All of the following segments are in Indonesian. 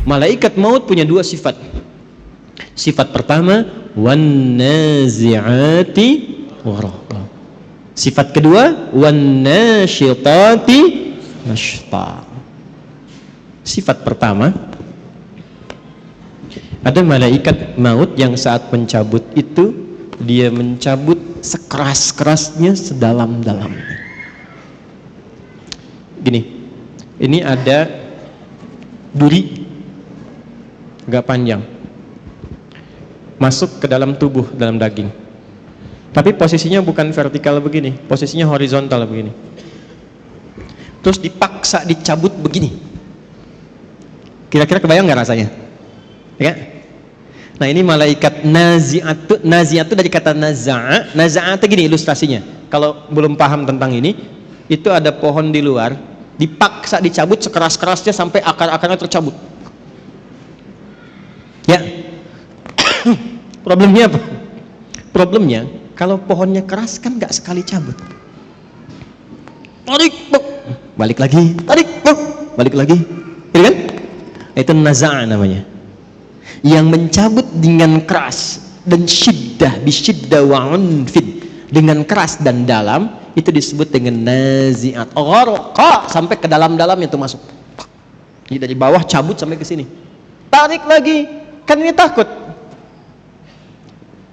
Malaikat maut punya dua sifat. Sifat pertama, wan nazi'ati gharqa. Sifat kedua, wan nasyitati nashta. Sifat pertama, ada malaikat maut yang saat mencabut itu dia mencabut sekeras-kerasnya, sedalam-dalamnya. Gini, ini ada duri agak panjang masuk ke dalam tubuh, dalam daging. Tapi posisinya bukan vertikal begini, posisinya horizontal begini. Terus dipaksa dicabut begini. Kira-kira kebayang nggak rasanya? Ya? Nah, ini malaikat nazi'atu. Nazi'atu dari kata naza'a. Naza'atu gini ilustrasinya. Kalau belum paham tentang ini, itu ada pohon di luar, dipaksa dicabut sekeras-kerasnya sampai akar-akarnya tercabut. Ya. Problemnya apa? Problemnya kalau pohonnya keras kan nggak sekali cabut. Tarik, balik lagi, tarik, balik lagi. Ini kan? Itu naza'a namanya. Yang mencabut dengan keras dan syiddah, bisyiddah wa unfid, dengan keras dan dalam, itu disebut dengan nazi'at. Gharqa, sampai ke dalam-dalam itu masuk. Jadi dari bawah cabut sampai ke sini. Tarik lagi. Kan ini takut.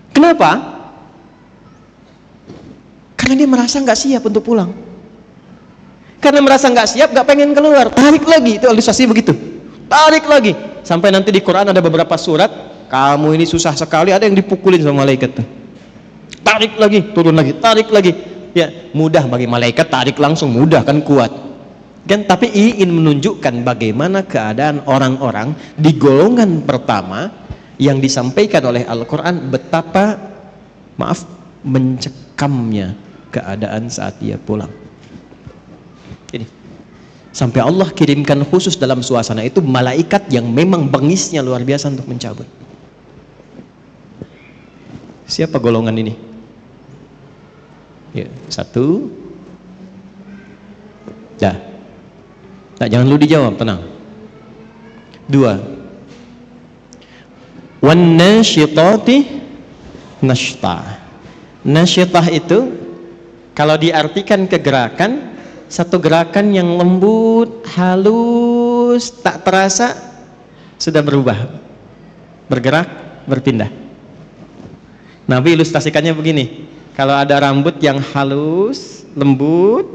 Kenapa? Karena dia merasa nggak siap untuk pulang. Karena merasa nggak siap, nggak pengen keluar. Tarik lagi, itu ilustrasi begitu. Tarik lagi, sampai nanti di Quran ada beberapa surat, kamu ini susah sekali, ada yang dipukulin sama malaikat. Tarik lagi, turun lagi, tarik lagi. Ya, mudah bagi malaikat, tarik langsung mudah kan, kuat. Kan, tapi ingin menunjukkan bagaimana keadaan orang-orang di golongan pertama yang disampaikan oleh Al-Quran, betapa mencekamnya keadaan saat dia pulang. Ini sampai Allah kirimkan khusus dalam suasana itu malaikat yang memang bengisnya luar biasa untuk mencabut. Siapa golongan ini? Ya, satu. Dah. Nah, jangan lu dijawab, tenang. Dua. Wan nasyitati nashta. Nasyitah itu kalau diartikan ke gerakan, satu gerakan yang lembut, halus, tak terasa sudah berubah, bergerak, berpindah. Nabi ilustrasikannya begini, kalau ada rambut yang halus, lembut,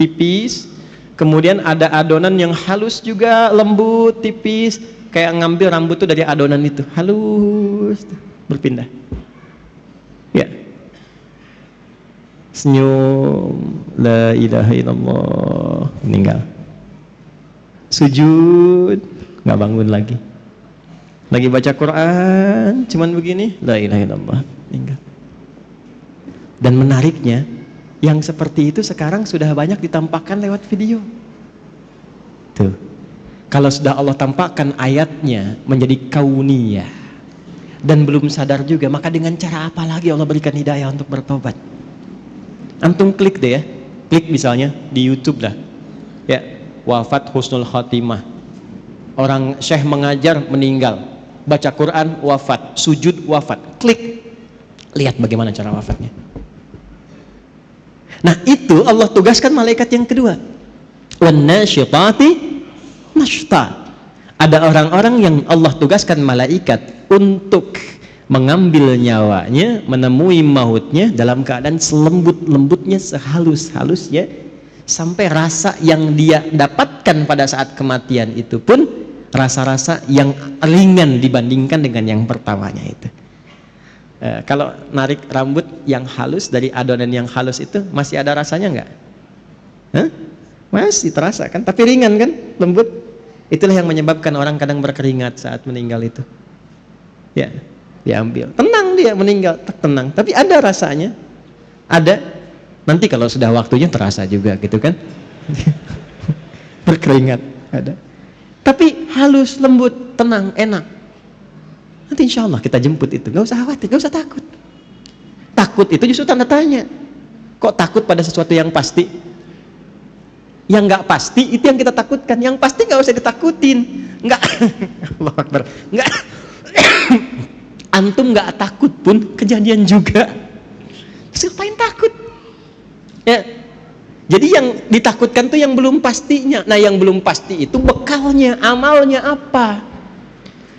tipis, kemudian ada adonan yang halus juga, lembut, tipis, kayak ngambil rambut itu dari adonan itu, halus, berpindah. Ya. Senyum, la ilaha illallah, meninggal. Sujud, nggak bangun lagi. Lagi baca Quran, cuman begini, la ilaha illallah, meninggal. Dan menariknya, yang seperti itu sekarang sudah banyak ditampakkan lewat video. Tuh, kalau sudah Allah tampakkan ayatnya menjadi kauniyah dan belum sadar juga, maka dengan cara apa lagi Allah berikan hidayah untuk bertobat? Antum klik deh ya, klik misalnya di YouTube lah, ya, wafat husnul khatimah, orang syekh mengajar meninggal, baca Quran wafat, sujud wafat, klik, lihat bagaimana cara wafatnya. Nah, itu Allah tugaskan malaikat yang kedua, wan nasyitati nashta. Ada orang-orang yang Allah tugaskan malaikat untuk mengambil nyawanya, menemui mautnya dalam keadaan selembut-lembutnya, sehalus-halusnya, sampai rasa yang dia dapatkan pada saat kematian itu pun rasa-rasa yang ringan dibandingkan dengan yang pertamanya itu. Kalau narik rambut yang halus dari adonan yang halus itu masih ada rasanya nggak? Masih terasa kan, tapi ringan kan, lembut. Itulah yang menyebabkan orang kadang berkeringat saat meninggal itu. Ya, diambil, tenang dia meninggal, tenang, tapi ada rasanya, ada. Nanti kalau sudah waktunya terasa juga gitu kan. Berkeringat ada, tapi halus, lembut, tenang, enak. Nanti insya Allah kita jemput itu, gak usah khawatir, gak usah takut. Takut itu justru tanda tanya. Kok takut pada sesuatu yang pasti? Yang gak pasti itu yang kita takutkan, yang pasti gak usah ditakutin. Nggak Allah Akbar. Enggak. Antum nggak takut pun kejadian juga. Terus ngapain takut? Ya. Jadi yang ditakutkan tuh yang belum pastinya. Nah, yang belum pasti itu bekalnya, amalnya apa?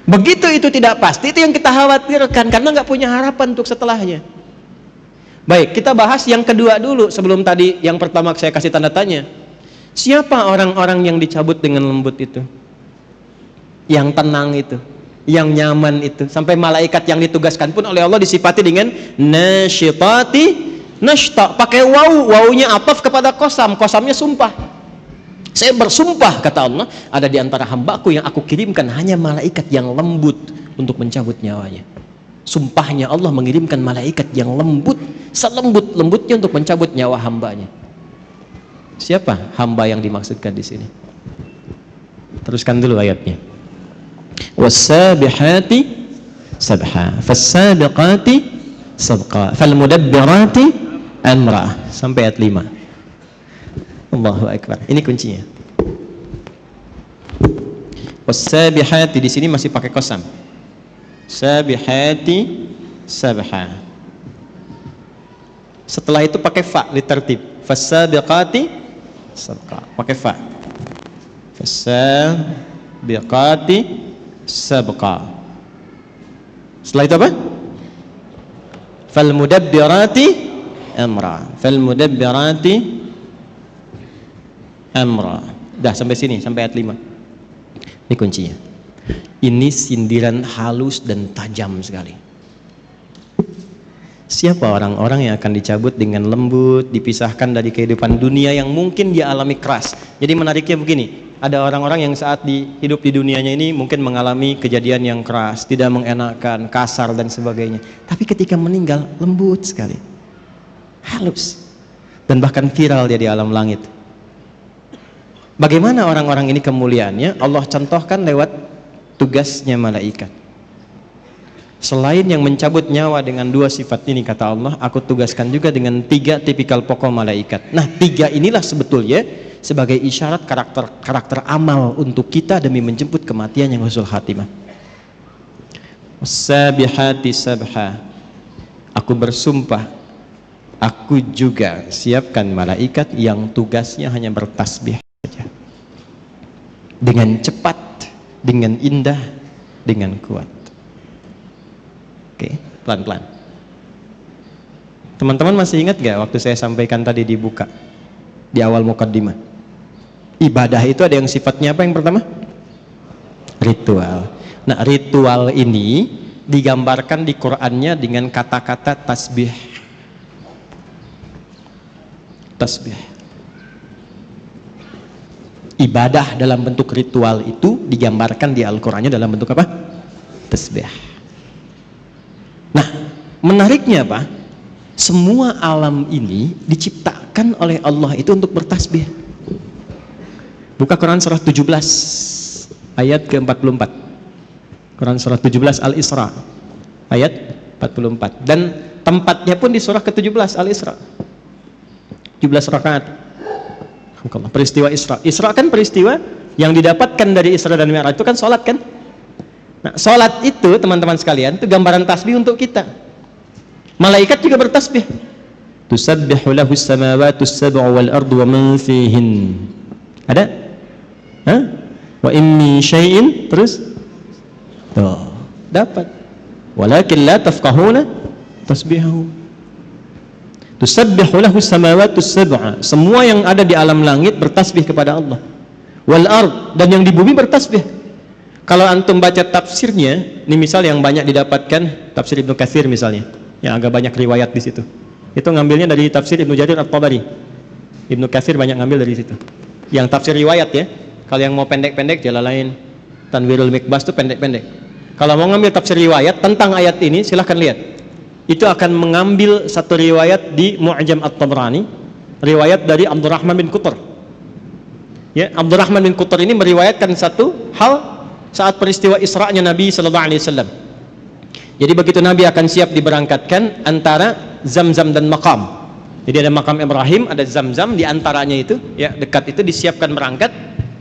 Begitu itu tidak pasti, itu yang kita khawatirkan karena nggak punya harapan untuk setelahnya. Baik, kita bahas yang kedua dulu sebelum tadi yang pertama saya kasih tanda tanya. Siapa orang-orang yang dicabut dengan lembut itu? Yang tenang itu, yang nyaman itu. Sampai malaikat yang ditugaskan pun oleh Allah disifati dengan nasyitati nashta, pakai wawunya ataf kepada kosam, kosamnya sumpah. Saya bersumpah, kata Allah, ada di antara hambaku yang aku kirimkan hanya malaikat yang lembut untuk mencabut nyawanya. Sumpahnya Allah mengirimkan malaikat yang lembut, selembut-lembutnya untuk mencabut nyawa hambanya. Siapa hamba yang dimaksudkan di sini? Teruskan dulu ayatnya. Was-sabihati sabha, fas-sabiqati sabqa, fal-mudabbirati amra, sampai ayat 5. Allahu Akbar. Ini kuncinya. Was-sabihati di sini masih pakai qasam. Sabihati sabha. Setelah itu pakai fa litertib. Fas-sabiqati sabqa. Pakai fa. Fas-sabiqati sabqa. Setelah itu apa? Fal-mudabbirati amra. Fal-mudabbirati amra. Dah sampai sini, sampai ayat 5. Ini kuncinya. Ini sindiran halus dan tajam sekali. Siapa orang-orang yang akan dicabut dengan lembut, dipisahkan dari kehidupan dunia yang mungkin dia alami keras. Jadi menariknya begini, ada orang-orang yang saat hidup di dunianya ini mungkin mengalami kejadian yang keras, tidak mengenakan, kasar dan sebagainya. Tapi ketika meninggal lembut sekali, halus, dan bahkan viral dia di alam langit. Bagaimana orang-orang ini kemuliaannya? Allah contohkan lewat tugasnya malaikat. Selain yang mencabut nyawa dengan 2 sifat ini, kata Allah, aku tugaskan juga dengan 3 tipikal pokok malaikat. Nah, 3 inilah sebetulnya sebagai isyarat karakter amal untuk kita demi menjemput kematian yang husnul khatimah. Sabihati sabha, aku bersumpah, aku juga siapkan malaikat yang tugasnya hanya bertasbih saja, dengan cepat, dengan indah, dengan kuat. Oke, pelan-pelan. Teman-teman masih ingat gak waktu saya sampaikan tadi dibuka di awal mukaddimah? Ibadah itu ada yang sifatnya apa yang pertama? Ritual. Nah, ritual ini digambarkan di Qur'annya dengan kata-kata tasbih. Tasbih. Ibadah dalam bentuk ritual itu digambarkan di Al-Qur'annya dalam bentuk apa? Tasbih. Nah, menariknya apa? Semua alam ini diciptakan oleh Allah itu untuk bertasbih. Buka Quran surah 17 ayat ke-44. Quran surah 17 Al-Isra ayat 44. Dan tempatnya pun di surah ke-17 Al-Isra. 17 rakaat. Peristiwa Isra. Isra kan peristiwa yang didapatkan dari Isra dan Mi'raj itu kan salat kan? Nah, salat itu teman-teman sekalian itu gambaran tasbih untuk kita. Malaikat juga bertasbih. Tusabbihu lahu as-samawati as-sab'u wal ardu wa man fihin. Ada? Hah? Wa in min syai'in, terus tuh, dapat. Walakin la tafqahuna tasbihahu. Tusabbihu lahu as-samawati as-sab'u. Semua yang ada di alam langit bertasbih kepada Allah. Wal ard, dan yang di bumi bertasbih. Kalau antum baca tafsirnya, ini misal yang banyak didapatkan tafsir Ibnu Katsir misalnya, yang agak banyak riwayat di situ. Itu ngambilnya dari tafsir Ibnu Jarir At-Tabari. Ibnu Katsir banyak ngambil dari situ. Yang tafsir riwayat ya. Kalau yang mau pendek-pendek Jalalain, Tanwirul Mikbas itu pendek-pendek. Kalau mau ngambil tafsir riwayat tentang ayat ini, silahkan lihat. Itu akan mengambil satu riwayat di Mu'jam At-Tabrani, riwayat dari Abdurrahman bin Qutr. Ya, Abdurrahman bin Qutr ini meriwayatkan satu hal saat peristiwa Isra'nya Nabi sallallahu alaihi wasallam. Jadi begitu Nabi akan siap diberangkatkan antara Zamzam dan Maqam. Jadi ada Maqam Ibrahim, ada Zamzam, di antaranya itu ya dekat itu disiapkan berangkat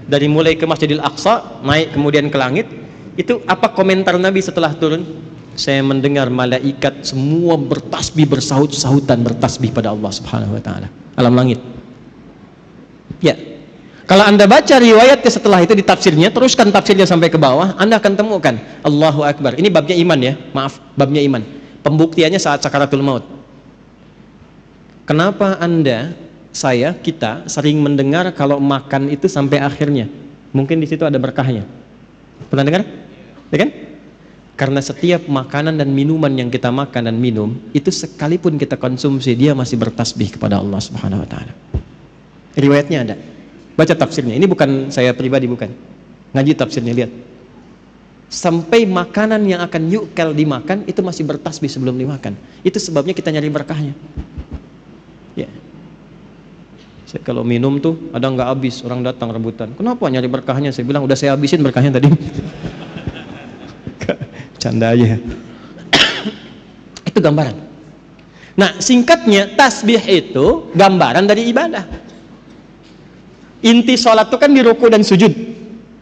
dari mulai ke Masjidil Aqsa, naik kemudian ke langit. Itu apa komentar Nabi setelah turun? Saya mendengar malaikat semua bertasbih, bersahut-sahutan bertasbih pada Allah Subhanahu wa taala alam langit. Ya. Kalau Anda baca riwayatnya setelah itu di tafsirnya, teruskan tafsirnya sampai ke bawah, Anda akan temukan Allahu Akbar. Ini babnya iman ya. Maaf, babnya iman. Pembuktiannya saat sakaratul maut. Kenapa Anda, saya, kita sering mendengar kalau makan itu sampai akhirnya? Mungkin di situ ada berkahnya. Pernah dengar? Ya kan? Karena setiap makanan dan minuman yang kita makan dan minum, itu sekalipun kita konsumsi, dia masih bertasbih kepada Allah Subhanahu wa taala. Riwayatnya ada. Baca tafsirnya. Ini bukan saya pribadi, bukan. Ngaji tafsirnya, lihat. Sampai makanan yang akan yukal dimakan itu masih bertasbih sebelum dimakan. Itu sebabnya kita nyari berkahnya. Ya. Saya kalau minum tuh ada nggak habis, orang datang rebutan. Kenapa nyari berkahnya? Saya bilang udah saya habisin berkahnya tadi. Canda aja. Itu gambaran. Nah, singkatnya tasbih itu gambaran dari ibadah. Inti sholat itu kan di ruku dan sujud.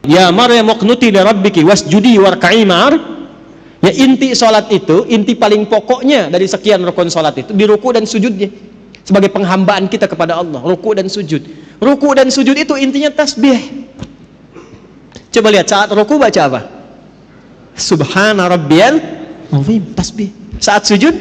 Ya Maryam uqnuti li rabbiki wasjudi warka'i ma'ar. Ya, inti sholat itu, inti paling pokoknya dari sekian rukun sholat itu di ruku dan sujudnya. Sebagai penghambaan kita kepada Allah, ruku dan sujud. Ruku dan sujud itu intinya tasbih. Coba lihat saat ruku baca apa? Subhana rabbiyal azim, tasbih. Saat sujud,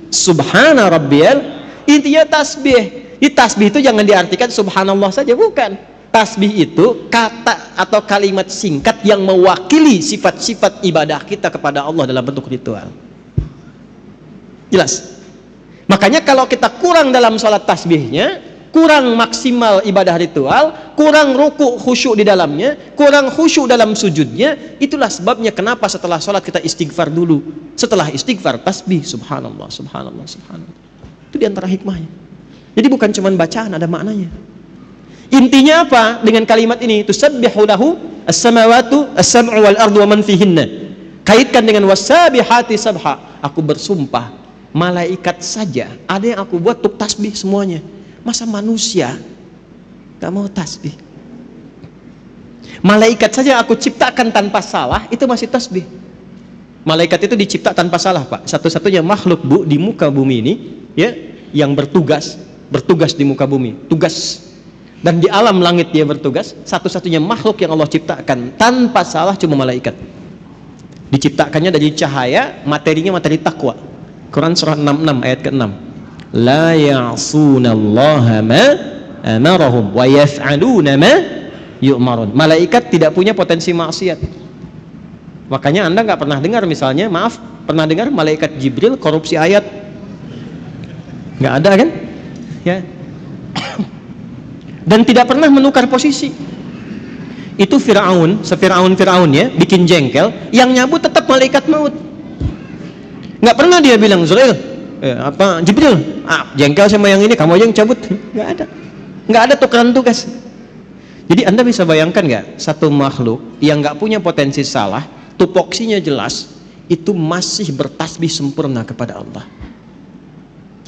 subhana rabbiyal, intinya tasbih. Di tasbih itu jangan diartikan subhanallah saja, bukan. Tasbih itu kata atau kalimat singkat yang mewakili sifat-sifat ibadah kita kepada Allah dalam bentuk ritual. Jelas? Makanya kalau kita kurang dalam sholat tasbihnya, kurang maksimal ibadah ritual, kurang ruku khusyuk di dalamnya, kurang khusyuk dalam sujudnya, itulah sebabnya kenapa setelah sholat kita istighfar dulu. Setelah istighfar tasbih, subhanallah, subhanallah, subhanallah. Itu diantara hikmahnya. Jadi bukan cuma bacaan, ada maknanya. Intinya apa dengan kalimat ini? Tusabbihu lahu as-samawatu as-sab'u wal ardu wa man fihinna. Kaitkan dengan wasabihati sabha. Aku bersumpah, malaikat saja ada yang aku buat untuk tasbih semuanya. Masa manusia gak mau tasbih? Malaikat saja aku ciptakan tanpa salah, itu masih tasbih. Malaikat itu dicipta tanpa salah, Pak. Satu-satunya makhluk di muka bumi ini, ya, yang bertugas di muka bumi, tugas. Dan di alam langit dia bertugas, satu-satunya makhluk yang Allah ciptakan tanpa salah cuma malaikat. Diciptakannya dari cahaya, materinya materi takwa. Quran surah 66 ayat ke-6. La ya'sunallaha ma amarahum wa yaf'aluna ma yu'marun. Malaikat tidak punya potensi maksiat. Makanya Anda nggak pernah dengar misalnya, maaf, pernah dengar malaikat Jibril korupsi ayat? Nggak ada kan? Ya. Dan tidak pernah menukar posisi. Itu Fir'aun, Fir'aun ya, bikin jengkel, yang nyabut tetap malaikat maut. Nggak pernah dia bilang, Jibril, jengkel sama yang ini, kamu aja yang cabut. Nggak ada tukeran tugas. Jadi Anda bisa bayangkan nggak, satu makhluk yang nggak punya potensi salah, tupoksinya jelas, itu masih bertasbih sempurna kepada Allah.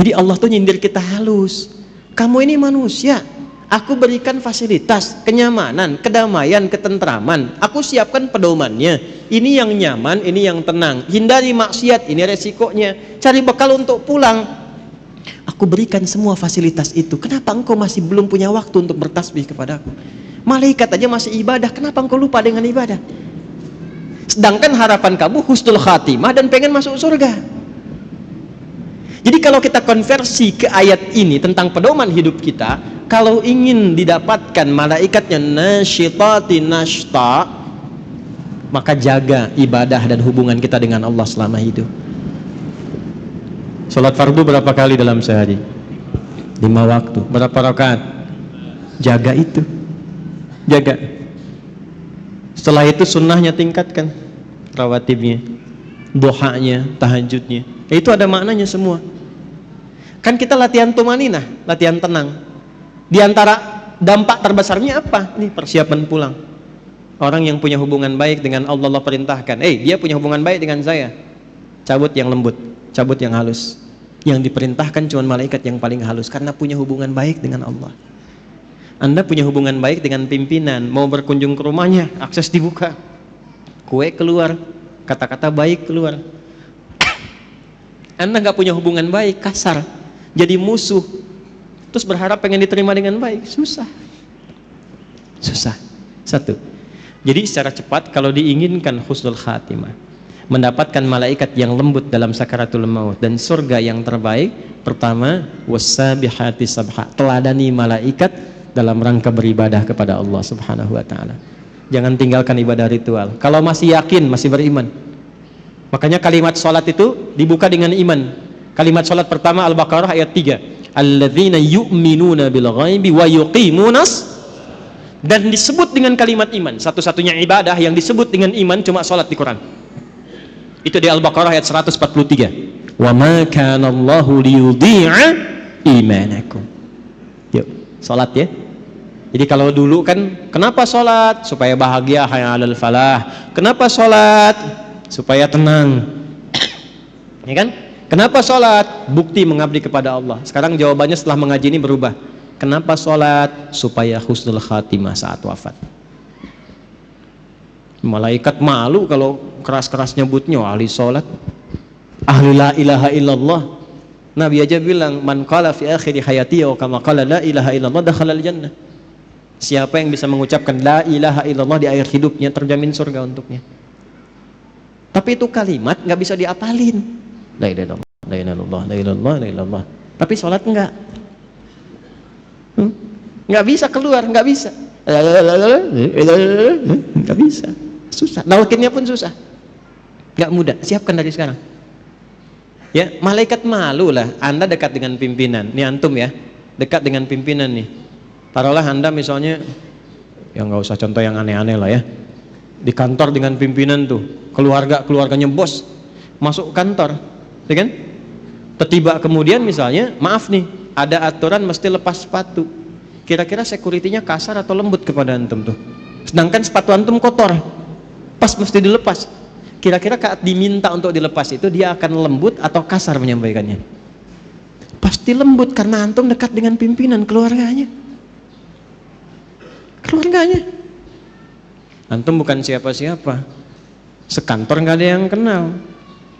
Jadi Allah tuh nyindir kita halus. Kamu ini manusia, aku berikan fasilitas, kenyamanan, kedamaian, ketentraman. Aku siapkan pedomannya. Ini yang nyaman, ini yang tenang. Hindari maksiat, ini resikonya. Cari bekal untuk pulang. Aku berikan semua fasilitas itu. Kenapa engkau masih belum punya waktu untuk bertasbih kepadaku? Malaikat aja masih ibadah. Kenapa engkau lupa dengan ibadah? Sedangkan harapan kamu husnul khatimah dan pengen masuk surga. Jadi kalau kita konversi ke ayat ini tentang pedoman hidup kita, kalau ingin didapatkan malaikatnya nasyitati nashta, maka jaga ibadah dan hubungan kita dengan Allah selama hidup. Salat fardu berapa kali dalam sehari? 5 waktu. Berapa rakaat? Jaga itu. Jaga. Setelah itu sunnahnya tingkatkan, rawatibnya, duhanya, tahajudnya. Itu ada maknanya semua. Kan kita latihan tumaninah, latihan tenang. Di antara dampak terbesarnya apa? Ini persiapan pulang. Orang yang punya hubungan baik dengan Allah, Allah perintahkan, dia punya hubungan baik dengan saya, cabut yang lembut, cabut yang halus. Yang diperintahkan cuma malaikat yang paling halus, karena punya hubungan baik dengan Allah. Anda punya hubungan baik dengan pimpinan, mau berkunjung ke rumahnya, akses dibuka. kue keluar, kata-kata baik keluar. Anda nggak punya hubungan baik, kasar, jadi musuh, terus berharap pengen diterima dengan baik, susah. Satu. Jadi secara cepat kalau diinginkan husnul khatimah, mendapatkan malaikat yang lembut dalam sakaratul maut dan surga yang terbaik, pertama wassabihati sabha, teladani malaikat dalam rangka beribadah kepada Allah Subhanahu wa taala. Jangan tinggalkan ibadah ritual. Kalau masih yakin, masih beriman. Makanya kalimat salat itu dibuka dengan iman. Kalimat salat pertama Al-Baqarah ayat 3. Alladzina yu'minuna bil ghaibi wa yuqimunas, dan disebut dengan kalimat iman. Satu-satunya ibadah yang disebut dengan iman cuma salat di Quran. Itu di Al-Baqarah ayat 143. Wa ma kana Allahu liyudhi'a imanakum. Yuk, salat ya. Jadi kalau dulu kan, kenapa sholat? Supaya bahagia, hayya 'alal falah. Kenapa sholat? Supaya tenang. Ya kan? Kenapa sholat? Bukti mengabdi kepada Allah. Sekarang jawabannya setelah mengaji ini berubah. Kenapa sholat? Supaya husnul khatimah saat wafat. Malaikat malu kalau keras-keras nyebutnya ahli sholat, ahli la ilaha illallah. Nabi aja bilang, man qala fi akhiri hayati wa kama qala la ilaha illallah dakhalal jannah. Siapa yang bisa mengucapkan la ilaha illallah di akhir hidupnya, terjamin surga untuknya. Tapi itu kalimat nggak bisa diapalin. La ilaha illallah, la ilaha illallah, la ilaha illallah, la ilaha illallah. Tapi sholat enggak. Nggak bisa keluar, nggak bisa. Nggak bisa. Susah. Nalkinnya pun susah. Nggak mudah. Siapkan dari sekarang. Ya, malaikat malu lah. Anda dekat dengan pimpinan. Ini antum ya, dekat dengan pimpinan nih. Taruhlah Anda misalnya, ya nggak usah contoh yang aneh-aneh lah ya, di kantor dengan pimpinan tuh, keluarganya bos masuk kantor, ya kan? Tiba kemudian misalnya, maaf nih, ada aturan mesti lepas sepatu. Kira-kira security-nya kasar atau lembut kepada antum tuh? Sedangkan sepatu antum kotor, pas mesti dilepas. Kira-kira saat diminta untuk dilepas itu dia akan lembut atau kasar menyampaikannya? Pasti lembut karena antum dekat dengan pimpinan keluarganya. Antum bukan siapa-siapa, sekantor nggak ada yang kenal,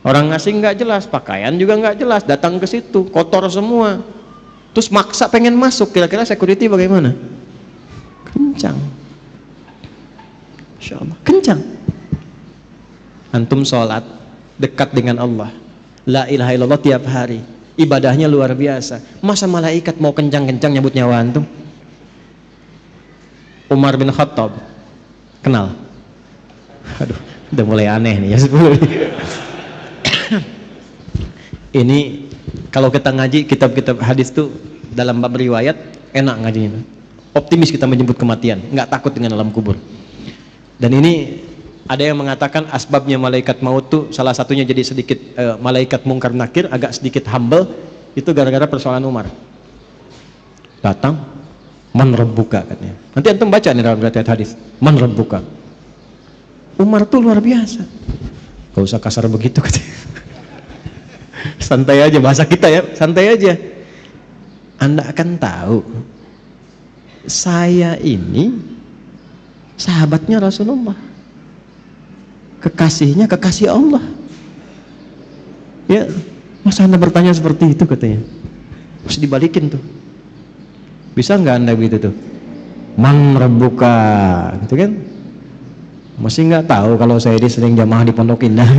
orang asing nggak jelas, pakaian juga nggak jelas, datang ke situ kotor semua, terus maksa pengen masuk. Kira-kira security bagaimana? Kencang, Insya Allah kencang. Antum sholat dekat dengan Allah, la ilaha illallah tiap hari, ibadahnya luar biasa. Masa malaikat mau kencang-kencang nyabut nyawa antum? Umar bin Khattab, kenal? Aduh, udah mulai aneh nih ya. Ini kalau kita ngaji kitab-kitab hadis tuh dalam bab riwayat enak ngajinya. Optimis kita menjemput kematian, nggak takut dengan alam kubur. Dan ini ada yang mengatakan asbabnya malaikat maut tuh salah satunya jadi sedikit malaikat mungkar nakir agak sedikit humble itu gara-gara persoalan Umar. Datang, man rabbuka katanya. Nanti antum baca nih dalam riwayat hadis. Man rabbuka. Umar tuh luar biasa. Gak usah kasar begitu katanya. Santai aja bahasa kita ya, santai aja. Anda akan tahu saya ini sahabatnya Rasulullah. Kekasihnya kekasih Allah. Ya, masa Anda bertanya seperti itu katanya? Harus dibalikin tuh. Bisa nggak Anda begitu tuh? Man rabbuka, gitu kan? Masih nggak tahu kalau saya ini sering jamaah di Pondok Indah.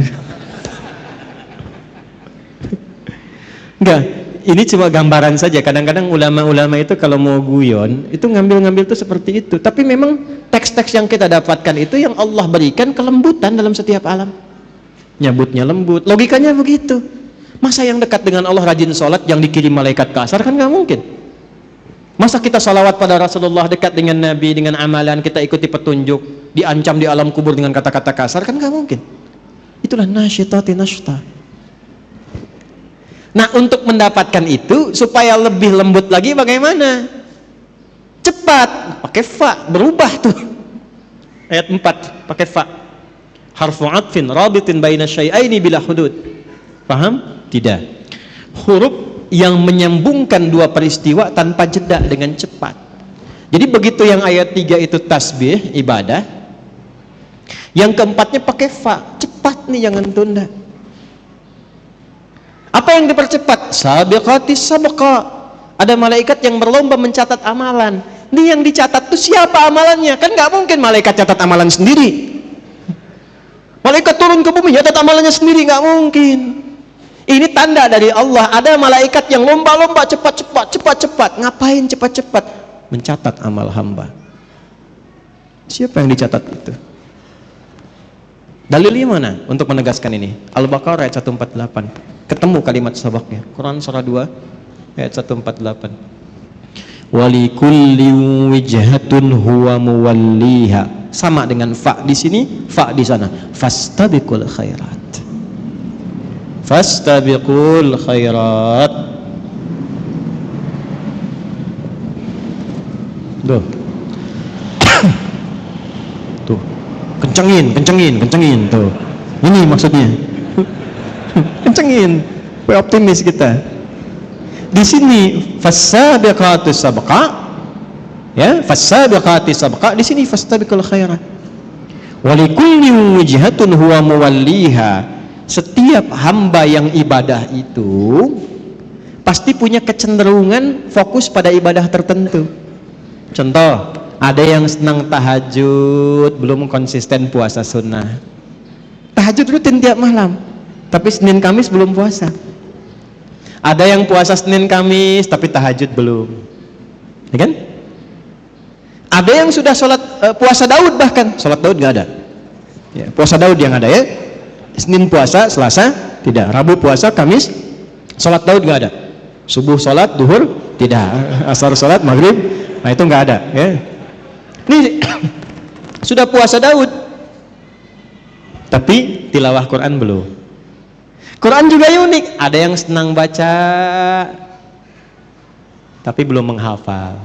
Enggak, ini cuma gambaran saja. Kadang-kadang ulama-ulama itu kalau mau guyon, itu ngambil-ngambil tuh seperti itu. Tapi memang teks-teks yang kita dapatkan itu yang Allah berikan kelembutan dalam setiap alam. Nyabutnya lembut, logikanya begitu. Masa yang dekat dengan Allah rajin sholat yang dikirim malaikat kasar, kan nggak mungkin. Masa kita salawat pada Rasulullah, dekat dengan Nabi, dengan amalan kita ikuti petunjuk, diancam di alam kubur dengan kata-kata kasar, kan nggak mungkin. Itulah nasyitati nashta. Nah, untuk mendapatkan itu supaya lebih lembut lagi bagaimana? Cepat, pakai fa, berubah tuh. Ayat 4 pakai fa. Harfu atfin rabitin baina syai'aini bila hudud. Paham? Tidak. Huruf yang menyambungkan dua peristiwa tanpa jeda dengan cepat. Jadi begitu yang ayat 3 itu tasbih, ibadah, Yang keempatnya pakai fa, cepat nih, jangan tunda. Apa yang dipercepat? Sabiqatis sabqa. Ada malaikat yang berlomba mencatat amalan. Ini yang dicatat tuh siapa amalannya? Kan nggak mungkin malaikat catat amalan sendiri. Malaikat turun ke bumi catat amalannya sendiri, nggak mungkin. Ini tanda dari Allah. Ada malaikat yang lomba-lomba cepat-cepat. Ngapain cepat-cepat? Mencatat amal hamba. Siapa yang dicatat itu? Dalilnya mana untuk menegaskan ini? Al-Baqarah ayat 148. Ketemu kalimat sabaknya. Quran surah 2 ayat 148. Walikulli wijhatun huwa muwalliha. Sama dengan fa di sini, fa di sana. Fastabiqul khairat. Fastabiqul khairat. Tuh. Tuh. Kencengin tuh. Ini maksudnya. Kencengin. Optimis kita. Di sini fasabiqatus sabqa, ya, fasabiqatis sabqa, di sini fastabiqul khairat. Walikulli wijhatun huwa muwalliha. Setiap hamba yang ibadah itu pasti punya kecenderungan fokus pada ibadah tertentu. Contoh, ada yang senang tahajud, belum konsisten puasa sunnah. Tahajud rutin tiap malam, tapi Senin Kamis belum puasa. Ada yang puasa Senin Kamis tapi tahajud belum, ya kan? Ada yang sudah puasa Daud, bahkan sholat Daud nggak ada. Ya, puasa Daud yang ada ya. Senin puasa, Selasa tidak, Rabu puasa, Kamis sholat Daud nggak ada. Subuh sholat, duhur tidak, asar sholat, maghrib, nah itu nggak ada. Ya. Ini sudah puasa Daud, tapi tilawah Quran belum. Quran juga unik, ada yang senang baca tapi belum menghafal.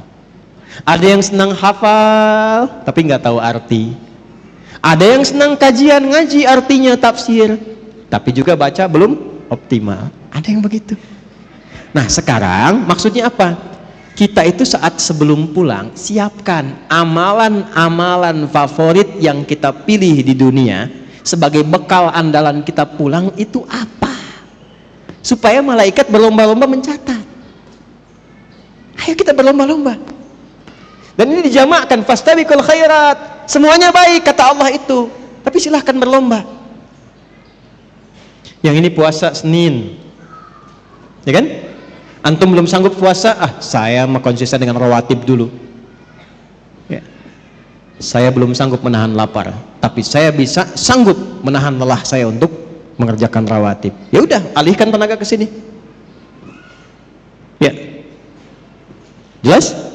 Ada yang senang hafal tapi nggak tahu arti. Ada yang senang kajian, ngaji artinya, tafsir, tapi juga baca belum optimal. Ada yang begitu. Nah sekarang maksudnya apa? Kita itu saat sebelum pulang siapkan amalan-amalan favorit yang kita pilih di dunia sebagai bekal andalan kita pulang itu apa? Supaya malaikat berlomba-lomba mencatat. Ayo kita berlomba-lomba. Dan ini dijamakkan, fastabiqul khairat. Semuanya baik kata Allah itu, tapi silahkan berlomba. Yang ini puasa Senin, ya kan? Antum belum sanggup puasa, saya mau konsisten dengan rawatib dulu. Ya. Saya belum sanggup menahan lapar, tapi saya sanggup menahan lelah saya untuk mengerjakan rawatib. Ya udah, alihkan tenaga ke sini. Ya. Jelas?